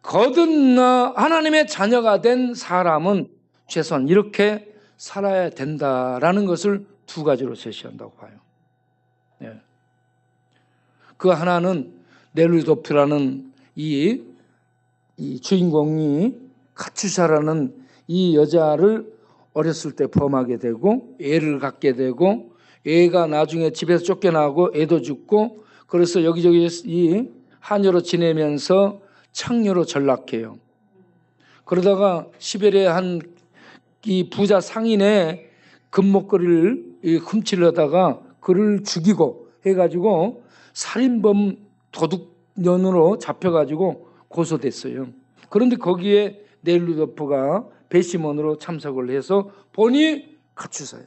거듭나 하나님의 자녀가 된 사람은 최소한 이렇게 살아야 된다라는 것을 2가지로 제시한다고 봐요. 네. 그 하나는 넬루도프라는 이 주인공이 카츄샤라는 이 여자를 어렸을 때 범하게 되고 애를 갖게 되고 애가 나중에 집에서 쫓겨나고 애도 죽고 그래서 여기저기 이 하녀로 지내면서 창녀로 전락해요. 그러다가 시베리아 한 이 부자 상인의 금목걸이를 훔치려다가 그를 죽이고 해가지고 살인범 도둑년으로 잡혀가지고 고소됐어요. 그런데 거기에 네일 루도프가 배심원으로 참석을 해서 보니 가추사예요.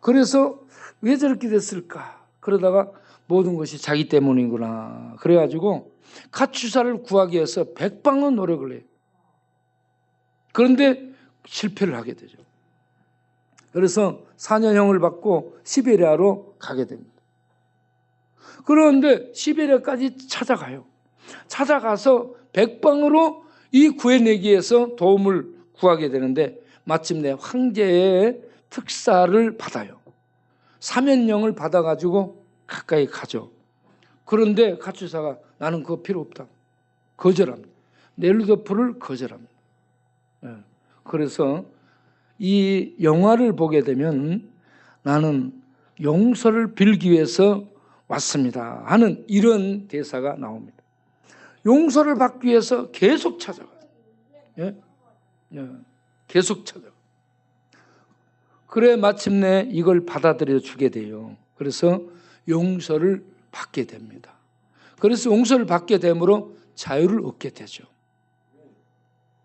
그래서 왜 저렇게 됐을까? 그러다가 모든 것이 자기 때문이구나. 그래가지고 가추사를 구하기 위해서 백방은 노력을 해요. 그런데 실패를 하게 되죠. 그래서 4년형을 받고 시베리아로 가게 됩니다. 그런데 시베리아까지 찾아가요. 찾아가서 백방으로 이 구해내기 위해서 도움을 구하게 되는데 마침내 황제의 특사를 받아요. 사면령을 받아가지고 가까이 가죠. 그런데 가추사가 나는 그거 필요 없다. 거절합니다. 네일 루도프를 거절합니다. 그래서 이 영화를 보게 되면 나는 용서를 빌기 위해서 왔습니다 하는 이런 대사가 나옵니다. 용서를 받기 위해서 계속 찾아가요. 계속 찾아가요. 그래 마침내 이걸 받아들여 주게 돼요. 그래서 용서를 받게 됩니다. 그래서 용서를 받게 되므로 자유를 얻게 되죠.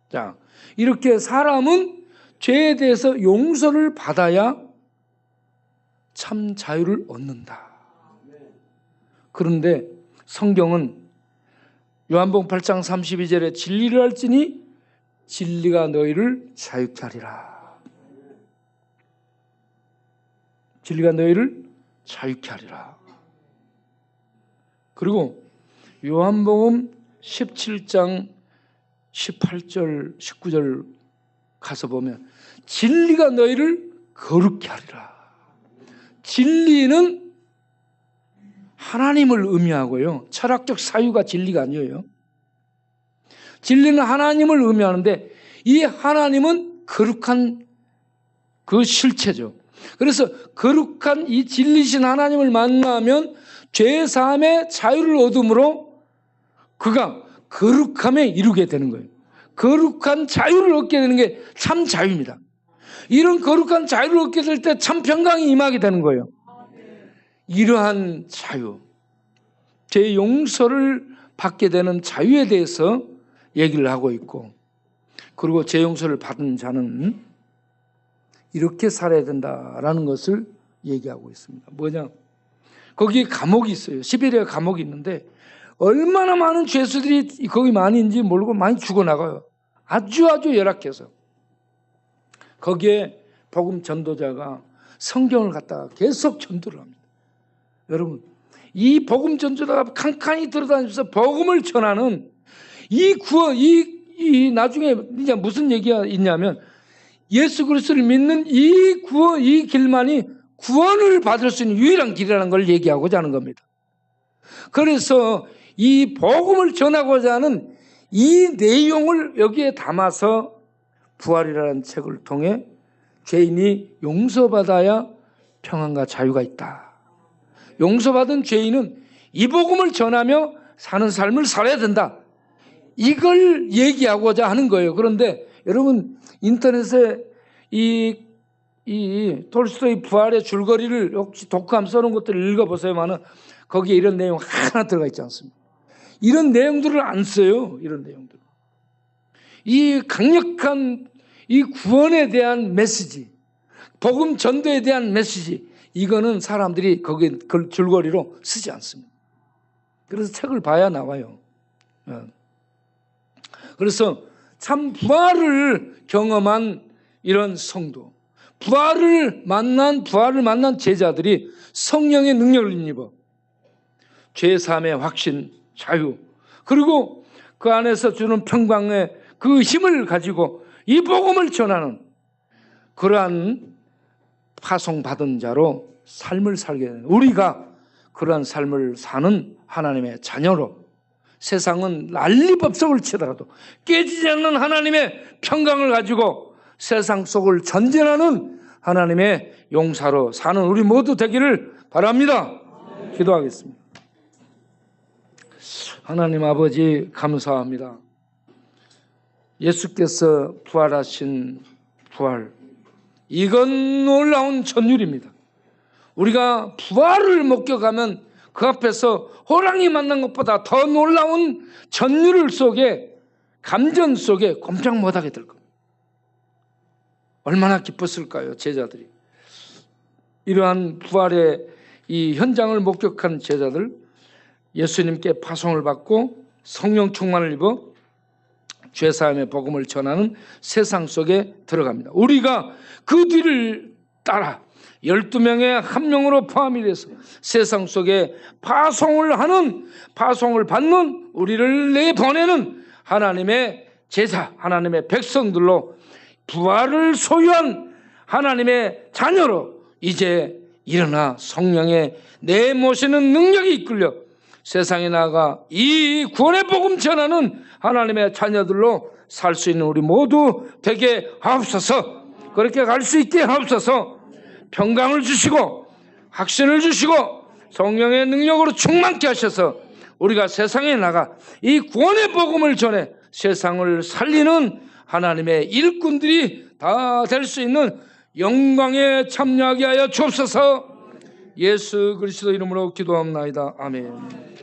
자, 이렇게 사람은 죄에 대해서 용서를 받아야 참 자유를 얻는다. 그런데 성경은 요한복음 8장 32절에 진리를 알지니 진리가 너희를 자유케 하리라. 진리가 너희를 자유케 하리라. 그리고 요한복음 17장 18절 19절 가서 보면 진리가 너희를 거룩케 하리라. 진리는 하나님을 의미하고요. 철학적 사유가 진리가 아니에요. 진리는 하나님을 의미하는데 이 하나님은 거룩한 그 실체죠. 그래서 거룩한 이 진리신 하나님을 만나면 죄사함의 자유를 얻음으로 그가 거룩함에 이르게 되는 거예요. 거룩한 자유를 얻게 되는 게 참 자유입니다. 이런 거룩한 자유를 얻게 될 때 참 평강이 임하게 되는 거예요. 이러한 자유, 죄 용서를 받게 되는 자유에 대해서 얘기를 하고 있고, 그리고 죄 용서를 받은 자는 이렇게 살아야 된다라는 것을 얘기하고 있습니다. 뭐냐? 거기에 감옥이 있어요. 시베리아 감옥이 있는데 얼마나 많은 죄수들이 거기 많이 있는지 모르고 많이 죽어나가요. 아주 열악해서. 거기에 복음 전도자가 성경을 갖다가 계속 전도를 합니다. 여러분, 이 복음 전도자가 칸칸이 들어다니면서 복음을 전하는 이 구원, 이 나중에 이제 무슨 얘기가 있냐면 예수 그리스도를 믿는 이 구원, 이 길만이 구원을 받을 수 있는 유일한 길이라는 걸 얘기하고자 하는 겁니다. 그래서 이 복음을 전하고자 하는 이 내용을 여기에 담아서 부활이라는 책을 통해 죄인이 용서받아야 평안과 자유가 있다. 용서받은 죄인은 이 복음을 전하며 사는 삶을 살아야 된다. 이걸 얘기하고자 하는 거예요. 그런데 여러분 인터넷에 이 톨스토이 부활의 줄거리를 혹시 독감 써놓은 것들을 읽어보세요만은 거기에 이런 내용 하나 들어가 있지 않습니다. 이런 내용들을 안 써요. 이런 내용들. 이 강력한 이 구원에 대한 메시지, 복음 전도에 대한 메시지, 이거는 사람들이 거기 줄거리로 쓰지 않습니다. 그래서 책을 봐야 나와요. 그래서 참 부활을 경험한 이런 성도, 부활을 만난 제자들이 성령의 능력을 입어 죄사함의 확신, 자유, 그리고 그 안에서 주는 평강의 그 힘을 가지고 이 복음을 전하는 그러한 파송받은 자로 삶을 살게 되는, 우리가 그러한 삶을 사는 하나님의 자녀로 세상은 난리법석을 치더라도 깨지지 않는 하나님의 평강을 가지고 세상 속을 전진하는 하나님의 용사로 사는 우리 모두 되기를 바랍니다. 기도하겠습니다. 하나님 아버지 감사합니다. 예수께서 부활하신 부활, 이건 놀라운 전율입니다. 우리가 부활을 목격하면 그 앞에서 호랑이 만난 것보다 더 놀라운 전율 속에, 감전 속에 꼼짝 못하게 될 겁니다. 얼마나 기뻤을까요, 제자들이. 이러한 부활의 이 현장을 목격한 제자들, 예수님께 파송을 받고 성령 충만을 입어 죄사함의 복음을 전하는 세상 속에 들어갑니다. 우리가 그 뒤를 따라 12명의 한 명으로 포함이 돼서 세상 속에 파송을 받는, 우리를 내보내는 하나님의 제자, 하나님의 백성들로 부활을 소유한 하나님의 자녀로 이제 일어나 성령의 내모시는 능력이 이끌려 세상에 나가 이 구원의 복음 전하는 하나님의 자녀들로 살 수 있는 우리 모두 되게 하옵소서. 그렇게 갈 수 있게 하옵소서. 평강을 주시고 확신을 주시고 성령의 능력으로 충만케 하셔서 우리가 세상에 나가 이 구원의 복음을 전해 세상을 살리는 하나님의 일꾼들이 다 될 수 있는 영광에 참여하게 하여 주옵소서. 예수 그리스도 이름으로 기도합나이다. 아멘.